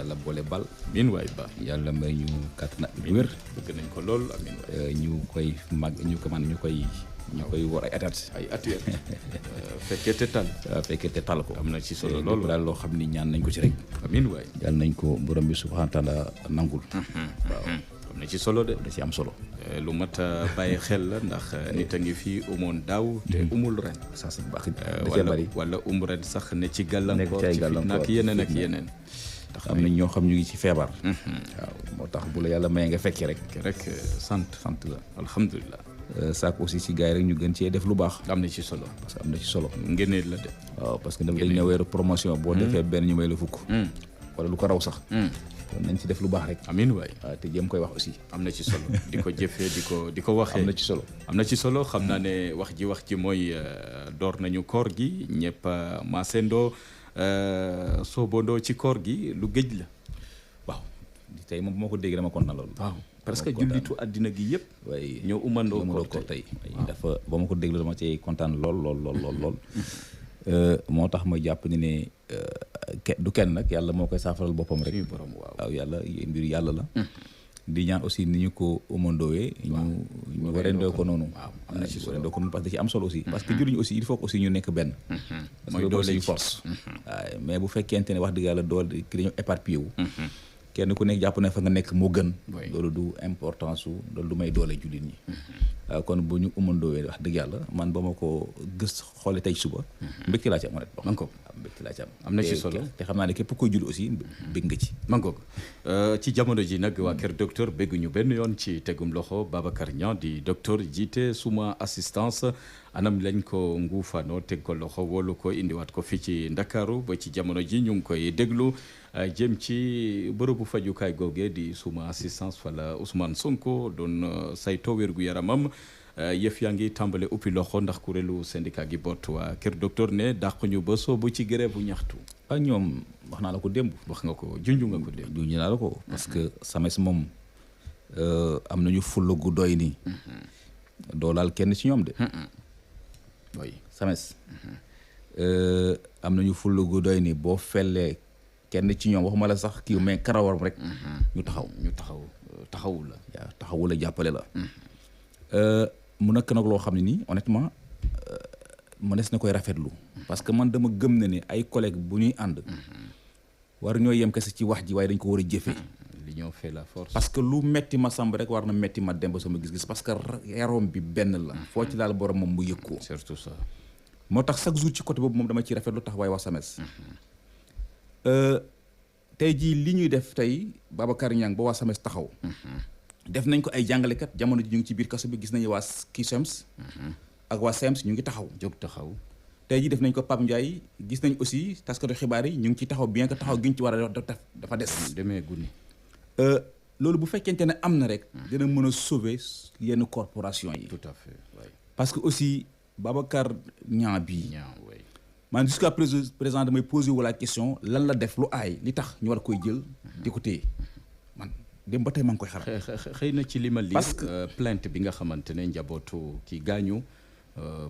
yàlla boole bal. amiin waay ba. yàlla may ñu kàttan ak wér. bëgg nañ ko lool amiin waay. ñu koy mag ñu ko man ñu koy war ay atat. ay at fekkee te tal. fekkee te tal ko. am na ci solo loolu daal loo xam ni ñaan nañ ko ci rek. amiin waay. yàlla nañ ko borom bi subhaanahu wa taala nangul. waaw am na ci solo de. da ci am solo. lu mat a bàyyi xel la ndax nit a ngi fi umoon daaw te umul ren. saa si baax da bari wala ren sax ne ci gàllankoor ci fitna ak yeneen ak yeneen. ndax am na ñoo xam ñu ngi ci feebar. waaw moo tax bu la yàlla may nga fekkee rek. sant la alhamdulilah. saak aussi si gars yi rek ñu gën cee def lu baax. am na ci solo. parce que am na ci solo. ngëneel la de. waaw parce que dañ ne weeru promotion boo defee benn ñu may la fukk. wala lu ko raw sax. kon nañ ci def lu baax rek. amiin waay. waaw te jéem koy wax aussi. am na ci solo di ko jëfee di ko waxee. am na ci solo. am na ci solo xam naa ne wax ji mooy door nañu koor gi ñëpp maasendoo soobandoo ci koor gi lu géej la. waaw tey moom bu ma ko déggee dama kontaan loolu. waaw parce que jullitu àddina gi yëpp. waaye ñoo umandoo ko tey dafa ba ma ko déglu dama cay kontaan lool. moo tax ma jàpp ni du kenn nag yàlla moo koy saafaral boppam rek. waaw yàlla mbir yàlla la. di ñaan aussi ni ñu ko umandoowee. ñu warendoo ko noonu. waaw am na ci solo warendoo ko noonu parce que da ci am solo aussi. parce que julliñu aussi il faut que aussi ñu nekk benn. mooy doole force. waaw mais bu fekkente ne wax dëgg yàlla doole ki dañoo éparpillé wu. kenn ku nekk jàpp ne fa nga nekk moo gën. loolu du importance su loolu du may doole jullit ñi. kon bu ñu umandoowee wax dëgg yàlla man ba ma ko gës xoole tey suba. mbégte laa ci am rek. man ko mbégte laa ci am. am na ci solo te xam naa ne képp koy julli aussi bég nga ci. man ko ci jamono ji nag waa Kër Docteur bégguñu benn yoon ci tegum loxo Babacar Niang di docteur jiite suma assistance anam lañ ko nguufaanoo teg ko loxo wolu ko indiwaat ko fii ci Ndakaaru ba ci jamono ji ñu ngi koy déglu. jëm ci bërëbu fajukaay googee di suma assistance wala Ousmane Sonko doon saytoo wérgu yaramam yëf yaa ngi tàmbale uppi loxo ndax kuréelu syndicat gi boot waa Kër Docteur ne dàq ñu ba soobu ci grève bu ñaxtu. ñoom wax naa la ko démb. wax nga ko junj nga ko démb. junj naa la ko parce que SAMES moom am nañu fulla gu doy nii. doo laal kenn ci ñoom de. oui SAMES. am nañu fulla gu doy nii boo fellee. kenn ci ñoom waxuma la sax kii mais karawaram rek. ñu taxawu la. waaw taxawu la jàppale la. mu nekk nag loo xam ne nii honnêtement mënees na koy rafetlu. parce que man dama gëm na ni ay collègues bu ñuy ànd. war ñoo yem kese ci wax ji waaye dañ ko war a jëfee. l'union fait la force. parce que lu metti ma sàmb rek war na metti ma dem ba sama gis-gis parce que yaroom bi benn la. foo ci daal borom moom mu yëg ko. surtout ça. moo tax chaque jour ci côté boobu moom dama ciy rafetlu tax waaye wax SAMES. tey jii li ñuy def tey Babacar Niang ba waa SAMES taxaw. def nañ ko ay jàngalekat jamono ji ñu ngi ci biir kaso bi gis nañu waa KISEMS. ak waa SEMS ñu ngi taxaw. jóg taxaw. tey jii def nañ ko Pape Ndiaye gis nañ aussi taskatu xibaar yi ñu ngi ci taxaw bien que taxaw gi ñu ci war a def dafa des. demee guddi. loolu bu fekkente ne am na rek. dina mën a sauver yenn corporation yi. tout à fait oui. parce que aussi Babacar Niang bii. oui. man jusqu'à présent damay posé wu la question lan la def lu aay li tax ñu war koy jël di ko téye man dem ba tey maa ngi koy xaar. xëy na ci li ma lii. parce que plainte bi nga xamante ne njabootu ki gaañu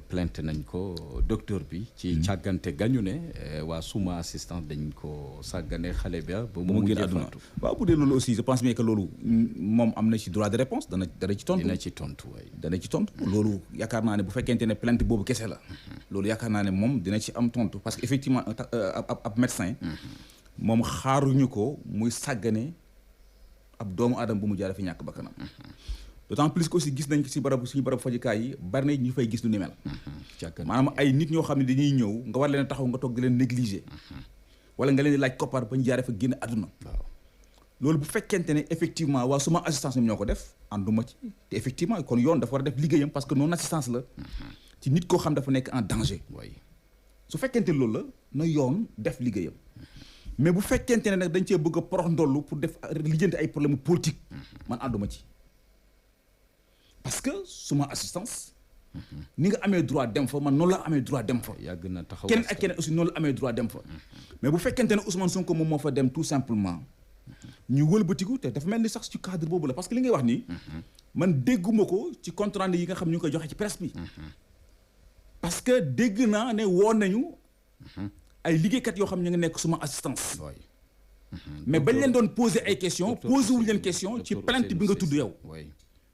plainte nañ ko docteur bi. ci càggante gañu ne waa suma assistance dañ ko sàggane xale bi ba mu génn àdduna. waaw bu dee loolu aussi je pense bien que loolu moom am na ci droit de réponse dana ci tontu. dina ci tontu waay. dana ci tontu loolu yaakaar naa ne bu fekkente ne plainte boobu kese la. loolu yaakaar naa ne moom dina ci am tontu parce que effectivement ab médecin. moom xaaruñu ko muy sàggane ab doomu aadama bu mu jaaree fi ñàkk bakkanam. d'autant plus que aussi gis nañ ko si suñu barab fajukaay yi bari na ñu fay gis lu ni mel. maanaam ay nit ñoo xam ne dañuy ñëw nga war leen taxaw nga toog di leen négliger. wala nga leen di laaj koppar ba ñu jaaree fa génn àdduna. waaw loolu bu fekkente ne effectivement waa suma assistance ñoom ñoo ko def ànduma ci te effectivement kon yoon dafa war a def liggéeyam parce que non assistance la. ci nit koo xam dafa nekk en danger. su fekkente loolu la na yoon def liggéeyam. mais bu fekkente ne nag dañ cee bëgg a porox ndollu pour def lijjanti ay problème politique. man ànduma ci. parce que suma assistance. ni nga amee droit dem fa man noonu la amee droit dem fa. yàgg na taxaw kenn ak keneen aussi noonu la amee droit dem fa. mais bu fekkente ne Ousmane Sonko moom moo fa dem tout simplement. ñu wëlbatiku te dafa mel ni sax ci cadre boobu la parce que li ngay wax nii. man dégguma ko ci compte rendu yi nga xam ñu ngi koy joxe ci presse bi. parce que dégg naa ne woon nañu. ay liggéeykat yoo xam ñu ngi nekk suma assistance. mais bañ leen doon poser ay questions poser wuñ leen question ci plainte bi nga tudd yow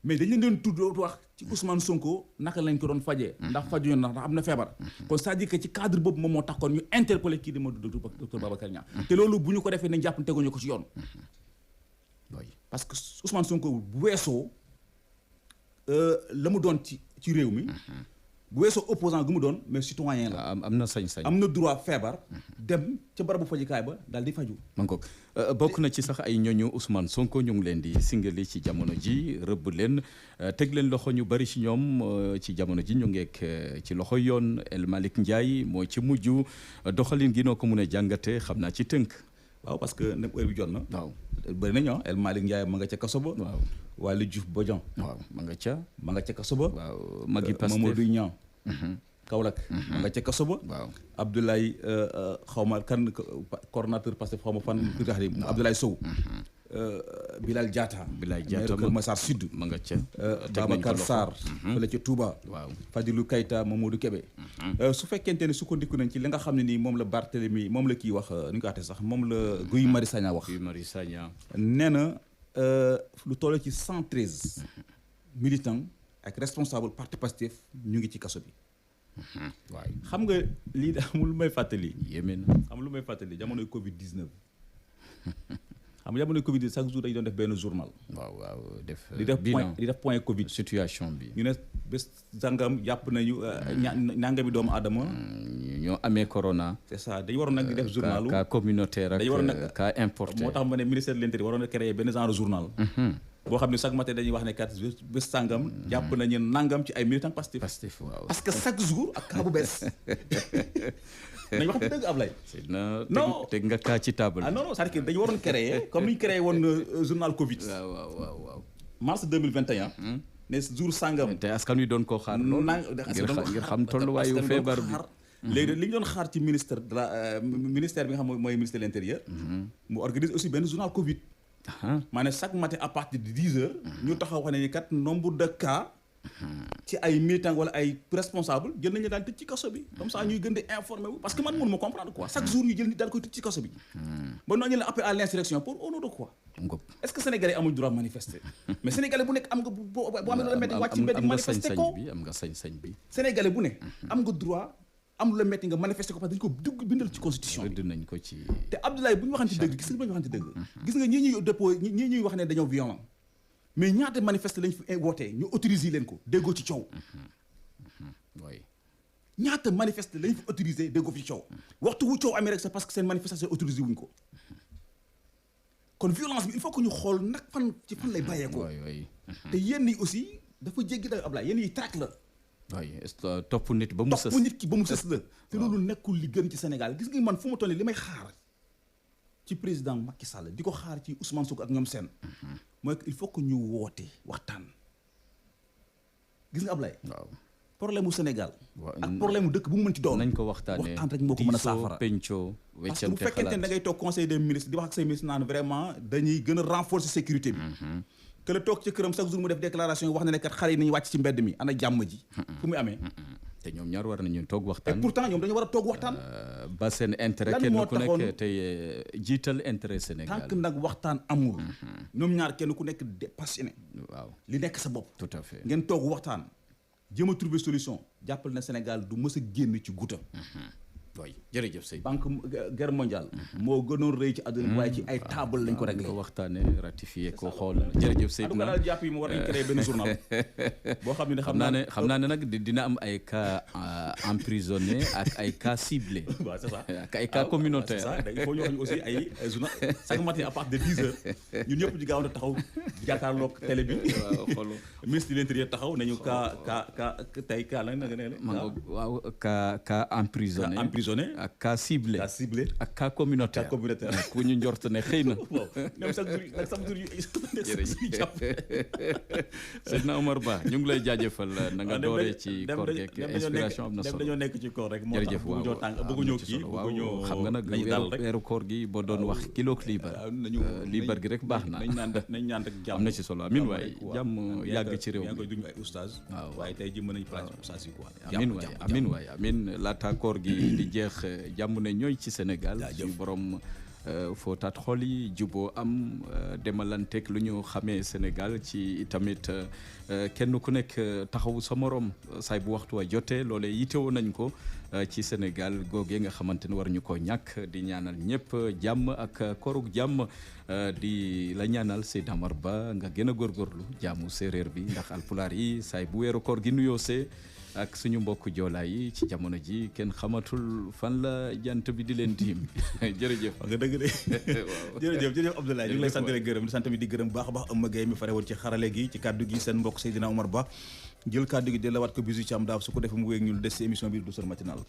mais dañ leen doon tudd wax ci Ousmane Sonko naka lañ ko doon fajee ndax faju ndax am na feebar kon c'est-à-dire que ci cadre boobu moom moo tax kon ñu interpellé kii di ma docteur Babacar Niang te loolu bu ñu ko defee nañ jàpp teguñu ko ci yoon parce que Ousmane Sonko bu weesoo la mu doon ci réew mi bu weesoo opposant gu mu doon mais citoyen la am na sañ-sañ am na droit feebar dem ca barabu fajukaay ba daal di faju man ko bokk na ci sax ay ñooñu Ousmane Sonko ñu ngi leen di singali ci jamono ji rëbb leen teg leen loxo ñu bari ci ñoom ci jamono ji ñu ngeek ci loxo yoon El Malick Ndiaye moo ci mujj doxalin gi noo ko mun a jàngate xam naa ci tënk waaw parce que nag heure bi jot na waaw bëri na ñoo El Malick Ndiaye ma nga ca kaso ba waaw Waly Diouf Bodian waaw ma nga ca kaso ba waaw Magui Pastef Mamadou Niang Kaolack ma nga ca kaso ba waaw Abdoulaye xawma kan coordonnateur Pastef xawma fan Abdoulaye Sow Bilal Diatta maire Kër Massar Sud ma nga ca Babacar Sarr fële ca Touba waaw Fadilou Keita Mamadou Kébé su fekkente ne sukkandiku nañ ci li nga xam ne nii moom la Barthélemy moom la kii wax ni ñu ko waxee sax moom la Guy Marius Sagna wax Guy Marius Sagna nee na lu toll ci 113 militants ak responsable parti Pastef ñu ngi ci kaso bi waaw xam nga lii amul lu may fàttali yéeme na amul lu may fàttali jamonoy Covid 19 xam nga jamonoy Covid chaque jour dañu doon def benn journal waaw di def point Covid situation bi ñu ne bés sangam jàpp nañu nangami doomu aadama ñoo amee corona c'est ça dañu waroon nag di def journal cas communautaire ak cas importé moo tax ma ne ministère de l'Intérieur waroon na créer benn genre journal boo xam ne chaque matin dañuy wax ne kat bés sangam jàpp nañu nangam ci ay militants Pastef waaw parce que chaque jour ak cas bu bees nañ wax dëgg Ablaye non teg nga cas ci table non c'est-à-dire que dañu waroon créer comme ni ñu créé woon journal Covid waaw mars 2021 ne jour sangam te askan wi doon koo xaar loolu ngir xam tolluwaayu feebar bi léegi li ñu doon xaar ci ministère bi nga xam mooy ministère de l'Intérieur mu organise aussi benn journal Covid maanaam chaque matin à partir de 10 heures ñu taxaw wax ne ni kat nombre de cas ci ay militants wala ay responsables jël nañu daal tëj ci kaso bi comme ça ñuy gën di informer wu parce que man mënu ma comprendre quoi chaque jour ñu jël nit daal koy tëj ci kaso bi ba noonu ñu la appel à l'insurrection pour au nom de quoi est-ce que sénégalais amul droit manifester mais sénégalais bu nekk am nga boo amee lu la metti wàcc ci mbedd manifester ko am nga sañ-sañ bi sénégalais bu ne am nga droit am lu la metti nga manifester ko parce que dañu ko dugg bindal ci constitution bi nañ ko ci te Abdoulaye bu ñu waxante dëgg gis nga bu ñu waxante dëgg gis nga ñii ñuy dépôt ñii ñuy wax ne dañoo violent mais ñaata manifester lañ fi wootee ñu autoriser leen ko déggoo ci coow oui ñaata manifester lañ fi autorisé déggoo fi coow waxtu wu coow amee rek c'est parce que seen manifestation autorisé wuñ ko kon violence bi il faut que ñu xool nag fan lay bàyyeekoo te yenn yi aussi dafa jéggi dayo Abdoulaye yenn yi traque la waaye topp nit ba mu sës topp nit ki ba mu sës la te loolu nekkul li gën ci Sénégal gis nga man fu ma toll li may xaar ci président Macky Sall di ko xaar ci Ousmane Sonko ak ñoom seen mooy il faut que ñu woote waxtaan gis nga Ablaye waaw problème mu Sénégal ak problème mu dëkk bu mu mën ci doon nañ ko waxtaanee waxtaan rek moo ko mën a saafara penco parce que bu fekkente ne da ngay toog conseil des ministres di wax ak say ministres naan vraiment dañuy gën a renforcer sécurité bi que la toog ci këram chaque jour mu def déclaration wax na ne kat xale yi nañu wàcc ci mbedd mi ana jàmm ji fu muy amee te ñoom ñaar war nañu toog waxtaan et pourtant ñoom dañu war a toog waxtaan ba seen intérêt kenn ku nekk tey jiital intérêt Sénégal tant que nag waxtaan amul ñoom ñaar kenn ku nekk passionné waaw li nekk sa bopp tout à fait ngeen toog waxtaan jéem a trouver solution jàppal na Sénégal du mës a génn ci guuta oui jërëjëf Seydou banque guerre mondiale moo gënoon rëy ci àdduna waaye ci ay table lañ ko réglé ko waxtaane ratifié ko xool jërëjëf Seydou na daal jàpp yi mu war nañ créer benn journal boo xam ne xam naa ne nag dina am ay cas emprisonné ak ay cas ciblé waaw c'est ça ak ay cas communautaire c'est ça il faut ñu wax ñu aussi ay journal chaque matin à partir de 10 heures ñun ñëpp di gaaw na taxaw jàkkaarloog télé bi xool ministre de l'Intérieur taxaw nañu cas tey cas la nga ne waaw cas emprisonné ak cas ciblé ak cas communautaire ku ñu njort ne xëy na même chaque jour jërëjëf Seydina Omar Ba ñu ngi lay jaajëfal na nga dooree ci koor geek inspiration am na solo dañoo nekk ci koor rek moo tax bëgguñoo kii waaw xam nga nag weeru koor gi boo doon wax kilo liibar gi rek baax na nañ ñaan rek jàmm am na ci solo amin waay jàmm yàgg ci réew mi koy duñu ay oustaz waaw waaye tey ji mën nañu place oustaz yi quoi amin waay laata koor gi di jeex jàmm ne ñooy ci Sénégal suñu borom footaat xol yi juboo am demalanteeg lu ñu xamee Sénégal ci tamit kenn ku nekk taxawu sa morom saay bu waxtu wa jotee loolee yitewoo nañ ko ci Sénégal googee nga xamante ne war ñu ko ñàkk di ñaanal ñëpp jàmm ak korug jàmm di la ñaanal Seydou Amar Ba nga gën a góorgóorlu jaamu séeréer bi ndax alpulaar yi saay bu weeru koor gi nuyoo see ak suñu mbokk joolaa yi ci jamono ji kenn xamatul fan la jant bi di leen tiim jërëjëf. wax nga dëgg de jërëjëf Abdoulaye ñu ngi lay sant di gërëm di sant mi di gërëm baax a baax Eumeu Gueye mi fare woon ci xarale gi ci kaddu gi seen mbokk Seydina Omar Ba jël kaddu gi delluwaat ko bisu ci am daaw su ko defee mu wéeg ñu des ci émission bi du Douceur matinal